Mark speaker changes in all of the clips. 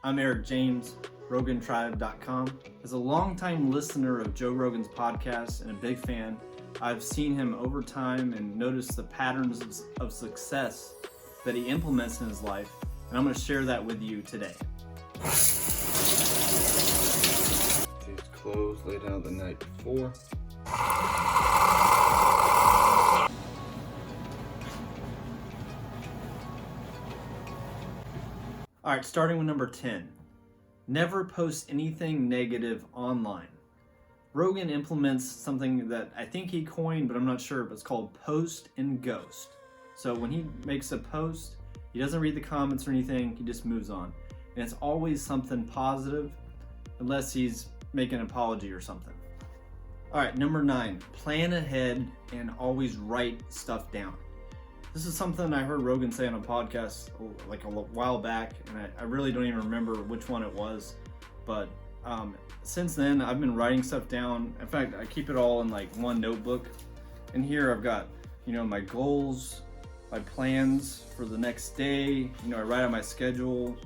Speaker 1: I'm Eric James, RoganTribe.com. As a longtime listener of Joe Rogan's podcast and a big fan, I've seen him over time and noticed the patterns of success that he implements in his life, and I'm going to share that with you today.
Speaker 2: These clothes laid out the night before.
Speaker 1: All right, starting with number 10. Never post anything negative online. Rogan implements something that I think he coined, but I'm not sure, but it's called post and ghost. So when he makes a post, he doesn't read the comments or anything, he just moves on. And it's always something positive, unless he's making an apology or something. All right, number 9, plan ahead and always write stuff down. This is something I heard Rogan say on a podcast like a while back, and I really don't even remember which one it was. But since then, I've been writing stuff down. In fact, I keep it all in like one notebook. And here I've got, my goals, my plans for the next day. I write out my schedule.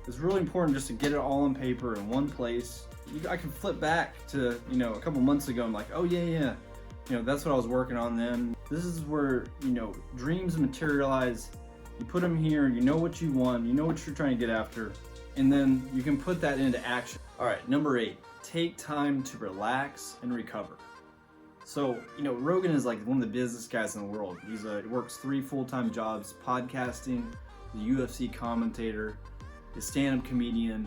Speaker 1: It's really important just to get it all on paper in one place. I can flip back to, a couple months ago. I'm like, oh yeah. That's what I was working on then. This is where, dreams materialize. You put them here, you know what you want, you know what you're trying to get after, and then you can put that into action. All right, number 8, take time to relax and recover. So, Rogan is like one of the busiest guys in the world. He works 3 full-time jobs, podcasting, the UFC commentator, the stand-up comedian.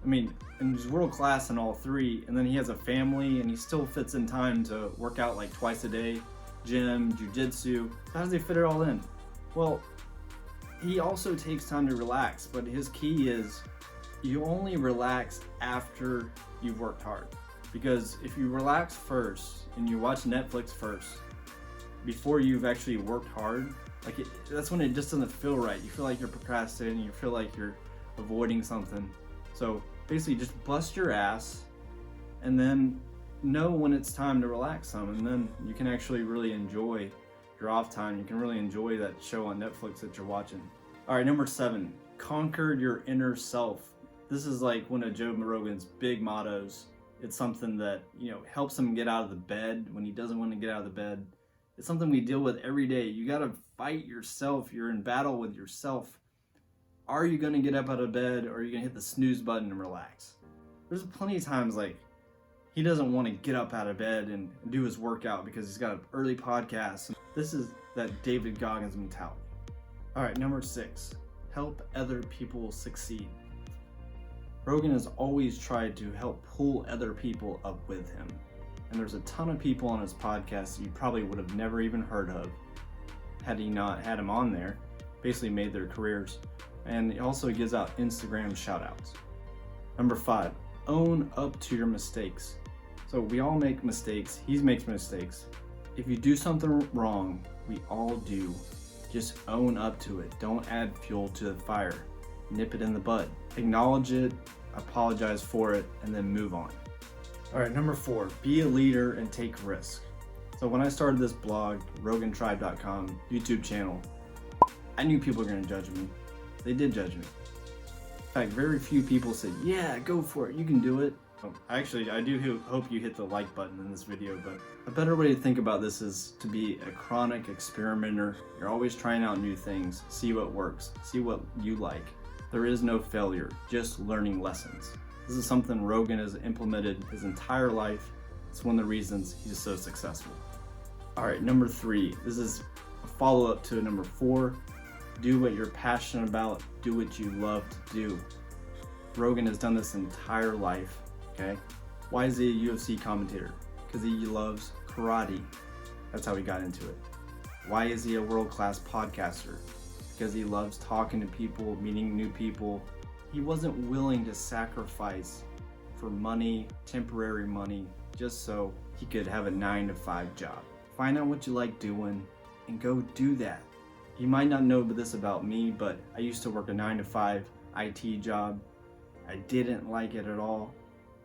Speaker 1: And he's world class in all 3, and then he has a family, and he still fits in time to work out like twice a day, gym, jiu-jitsu. How does he fit it all in? Well, he also takes time to relax, but his key is you only relax after you've worked hard. Because if you relax first and you watch Netflix first, before you've actually worked hard, that's when it just doesn't feel right. You feel like you're procrastinating, you feel like you're avoiding something. So basically just bust your ass and then know when it's time to relax some, and then you can actually really enjoy your off time. You can really enjoy that show on Netflix that you're watching. All right, number 7, conquer your inner self. This is like one of Joe Rogan's big mottos. It's something that, helps him get out of the bed when he doesn't want to get out of the bed. It's something we deal with every day. You got to fight yourself. You're in battle with yourself. Are you going to get up out of bed, or are you going to hit the snooze button and relax? There's plenty of times he doesn't want to get up out of bed and do his workout because he's got an early podcast. This is that David Goggins mentality. All right, number 6, help other people succeed. Rogan has always tried to help pull other people up with him. And there's a ton of people on his podcast you probably would have never even heard of had he not had him on there. Basically made their careers. And he also gives out Instagram shout-outs. Number 5, own up to your mistakes. So we all make mistakes. He makes mistakes. If you do something wrong, we all do. Just own up to it. Don't add fuel to the fire. Nip it in the bud. Acknowledge it, apologize for it, and then move on. All right, number 4, be a leader and take risks. So when I started this blog, RoganTribe.com, YouTube channel, I knew people were going to judge me. They did judge me. In fact, very few people said, yeah, go for it, you can do it. Actually, I do hope you hit the like button in this video, but a better way to think about this is to be a chronic experimenter. You're always trying out new things, see what works, see what you like. There is no failure, just learning lessons. This is something Rogan has implemented his entire life. It's one of the reasons he's so successful. All right, number 3, this is a follow-up to number 4. Do what you're passionate about, do what you love to do. Rogan has done this entire life, okay? Why is he a UFC commentator? Because he loves karate. That's how he got into it. Why is he a world-class podcaster? Because he loves talking to people, meeting new people. He wasn't willing to sacrifice for money, temporary money, just so he could have a 9-to-5 job. Find out what you like doing and go do that. You might not know this about me, but I used to work a 9-to-5 IT job. I didn't like it at all.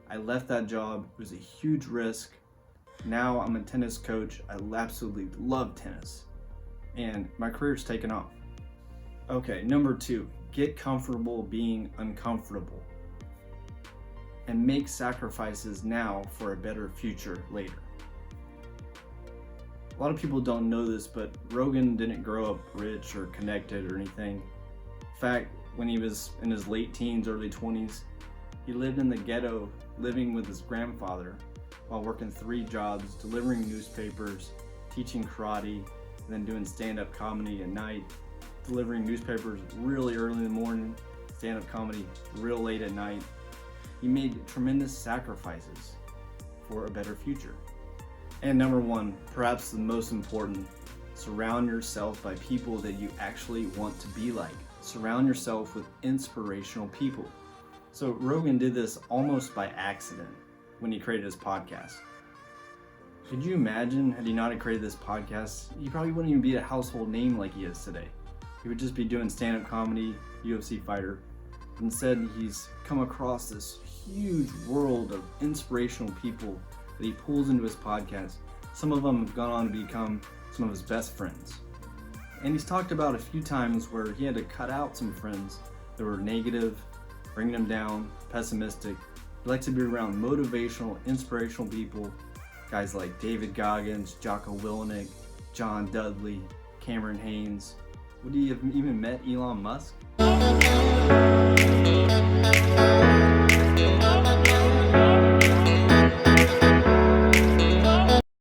Speaker 1: I left that job. It was a huge risk. Now I'm a tennis coach. I absolutely love tennis. And my career's taken off. Okay, number 2, Get comfortable being uncomfortable. And make sacrifices now for a better future later. A lot of people don't know this, but Rogan didn't grow up rich or connected or anything. In fact, when he was in his late teens, early 20s, he lived in the ghetto, living with his grandfather while working 3 jobs, delivering newspapers, teaching karate, and then doing stand-up comedy at night, delivering newspapers really early in the morning, stand-up comedy real late at night. He made tremendous sacrifices for a better future. And number 1, perhaps the most important, surround yourself by people that you actually want to be like. Surround yourself with inspirational people. So Rogan did this almost by accident when he created his podcast. Could you imagine, had he not created this podcast, he probably wouldn't even be a household name like he is today. He would just be doing stand-up comedy, UFC fighter. Instead, he's come across this huge world of inspirational people that he pulls into his podcast. Some of them have gone on to become some of his best friends. And he's talked about a few times where he had to cut out some friends that were negative, bringing him down, pessimistic. He likes to be around motivational, inspirational people, guys like David Goggins, Jocko Willenick, John Dudley, Cameron Haynes. Would he have even met Elon Musk?